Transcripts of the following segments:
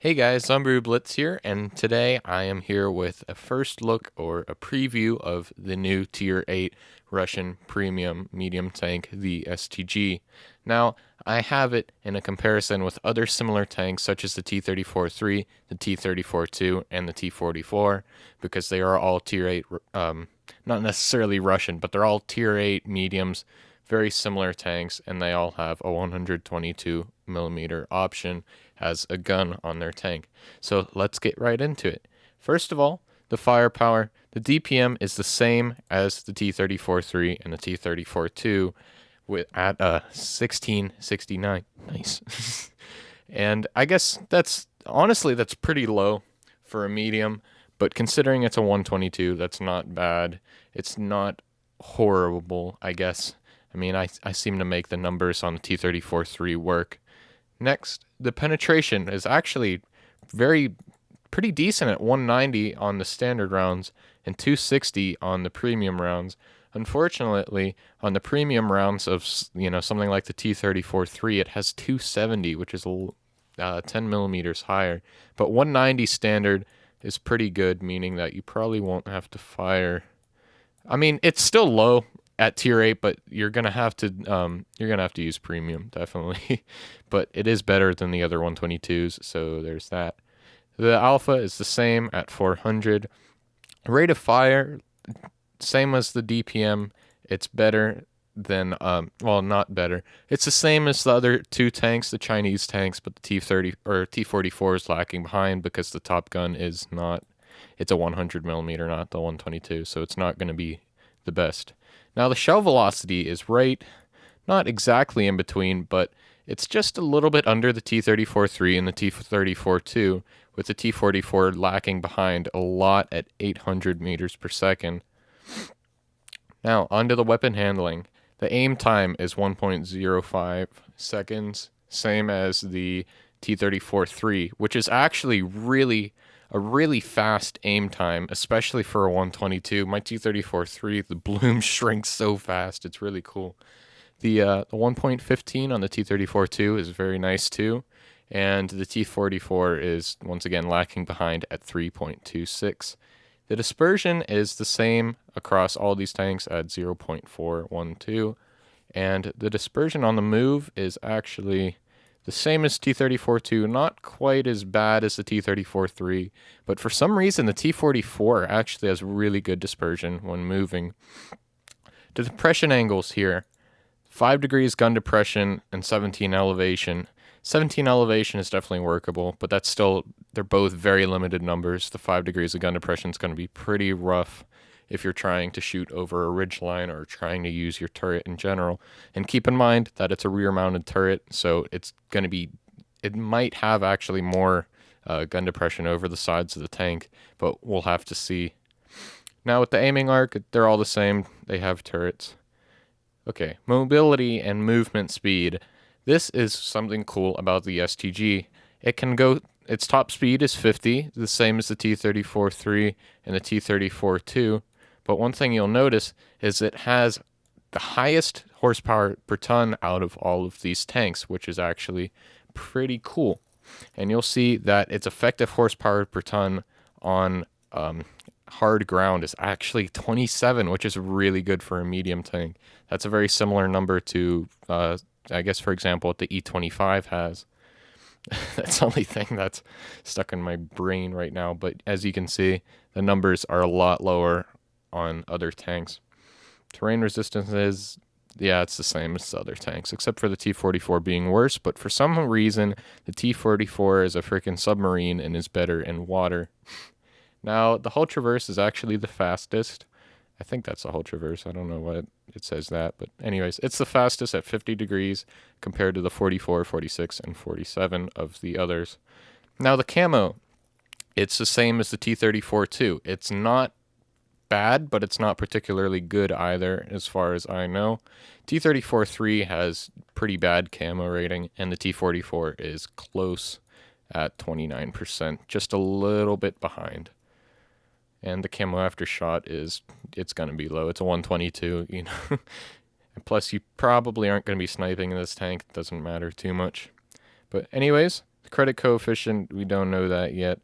Hey guys, Zombu Blitz here, and today I am here with a first look or a preview of the new Tier 8 Russian Premium Medium Tank, the STG. Now, I have it in a comparison with other similar tanks such as the T-34-3, the T-34-2, and the T-44, because they are all Tier 8, not necessarily Russian, but they're all Tier 8 mediums, very similar tanks, and they all have a 122 millimeter option as a gun on their tank. So let's get right into it. First of all, the firepower. The DPM is the same as the T-34-3 and the T-34-2 at 1669. Nice. And I guess that's pretty low for a medium, but considering it's a 122, that's not bad. It's not horrible, I guess. I mean, I seem to make the numbers on the T-34-3 work. Next, the penetration is actually pretty decent at 190 on the standard rounds and 260 on the premium rounds. Unfortunately, on the premium rounds of something like the T-34-3, it has 270, which is 10 millimeters higher. But 190 standard is pretty good, meaning that you probably won't have to fire. I mean, it's still low at tier 8, but you're gonna have to use premium, definitely. But it is better than the other 122s, so there's that. The alpha is the same at 400. Rate of fire, same as the DPM. It's better than not better. It's the same as the other two tanks, the Chinese tanks, but the T-30 or T-44 is lacking behind because the Top Gun is not. It's a 100 millimeter, not the 122, so it's not going to be the best. Now the shell velocity is not exactly in between, but it's just a little bit under the T-34-3 and the T-34-2, with the T-44 lacking behind a lot at 800 meters per second. Now onto the weapon handling. The aim time is 1.05 seconds, same as the T-34-3, which is actually a really fast aim time, especially for a 122. My T-34-3, the bloom shrinks so fast. It's really cool. The 1.15 on the T-34-2 is very nice too. And the T-44 is once again lacking behind at 3.26. The dispersion is the same across all these tanks at 0.412. And the dispersion on the move is actually the same as T-34-2, not quite as bad as the T-34-3, but for some reason the T-44 actually has really good dispersion when moving. The depression angles here, 5 degrees gun depression and 17 elevation. 17 elevation is definitely workable, but they're both very limited numbers. The 5 degrees of gun depression is going to be pretty rough if you're trying to shoot over a ridge line or trying to use your turret in general. And keep in mind that it's a rear-mounted turret, so it might have actually more gun depression over the sides of the tank, but we'll have to see. Now with the aiming arc, they're all the same. They have turrets. Okay, mobility and movement speed. This is something cool about the STG. Its top speed is 50, the same as the T-34-3 and the T-34-2. But one thing you'll notice is it has the highest horsepower per ton out of all of these tanks, which is actually pretty cool. And you'll see that its effective horsepower per ton on hard ground is actually 27, which is really good for a medium tank. That's a very similar number to, I guess, for example, what the E-25 has. That's the only thing that's stuck in my brain right now. But as you can see, the numbers are a lot lower on other tanks. Terrain resistance it's the same as the other tanks, except for the T-44 being worse. But for some reason, the T-44 is a freaking submarine and is better in water. Now, the hull traverse is actually the fastest. I think that's the hull traverse. I don't know why it says that. But anyways, it's the fastest at 50 degrees compared to the 44, 46, and 47 of the others. Now, the camo, it's the same as the T-34-2. It's not bad, but it's not particularly good either, as far as I know. T-34-3 has pretty bad camo rating, and the T-44 is close at 29%, just a little bit behind. And the camo after shot it's going to be low. It's a 122, And plus, you probably aren't going to be sniping in this tank. It doesn't matter too much. But anyways, The credit coefficient, we don't know that yet.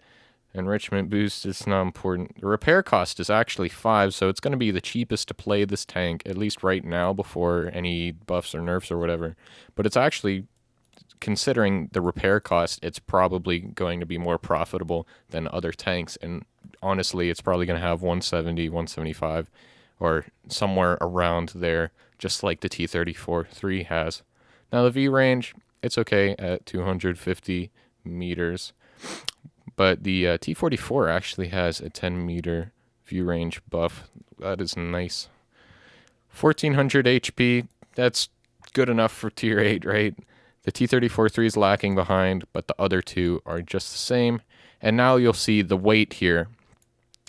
Enrichment boost is not important. The repair cost is actually 5, so it's going to be the cheapest to play this tank, at least right now, before any buffs or nerfs or whatever. But it's actually, considering the repair cost, it's probably going to be more profitable than other tanks. And honestly, it's probably going to have 170, 175, or somewhere around there, just like the T-34-3 has. Now the V range, it's okay at 250 meters, but the T-44 actually has a 10-meter view range buff. That is nice. 1400 HP, that's good enough for tier 8, right? The T-34-3 is lacking behind, but the other two are just the same. And now you'll see the weight here.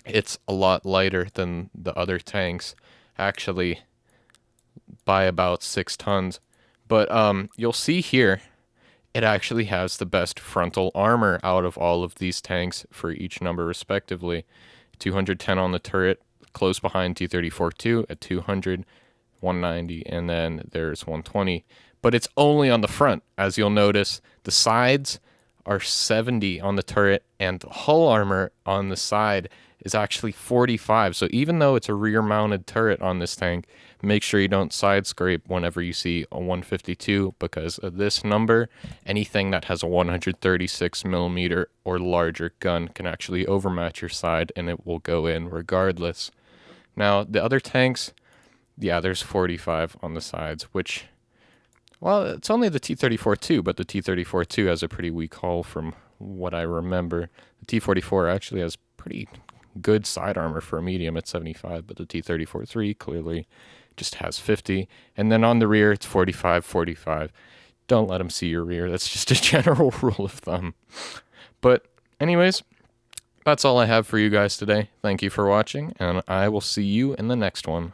It's a lot lighter than the other tanks, actually, by about 6 tons. But you'll see here, it actually has the best frontal armor out of all of these tanks for each number respectively. 210 on the turret, close behind T-34-2 at 200, 190, and then there's 120. But it's only on the front. As you'll notice, the sides are 70 on the turret, and the hull armor on the side is actually 45. So even though it's a rear-mounted turret on this tank, make sure you don't side scrape whenever you see a 152, because of this number, anything that has a 136 millimeter or larger gun can actually overmatch your side, and it will go in regardless. Now, the other tanks, yeah, there's 45 on the sides, which, well, it's only the T-34-2, but the T-34-2 has a pretty weak hull from what I remember. The T-44 actually has pretty good side armor for a medium at 75, but the T-34-3 clearly just has 50. And then on the rear, it's 45, 45. Don't let them see your rear. That's just a general rule of thumb. But anyways, that's all I have for you guys today. Thank you for watching, and I will see you in the next one.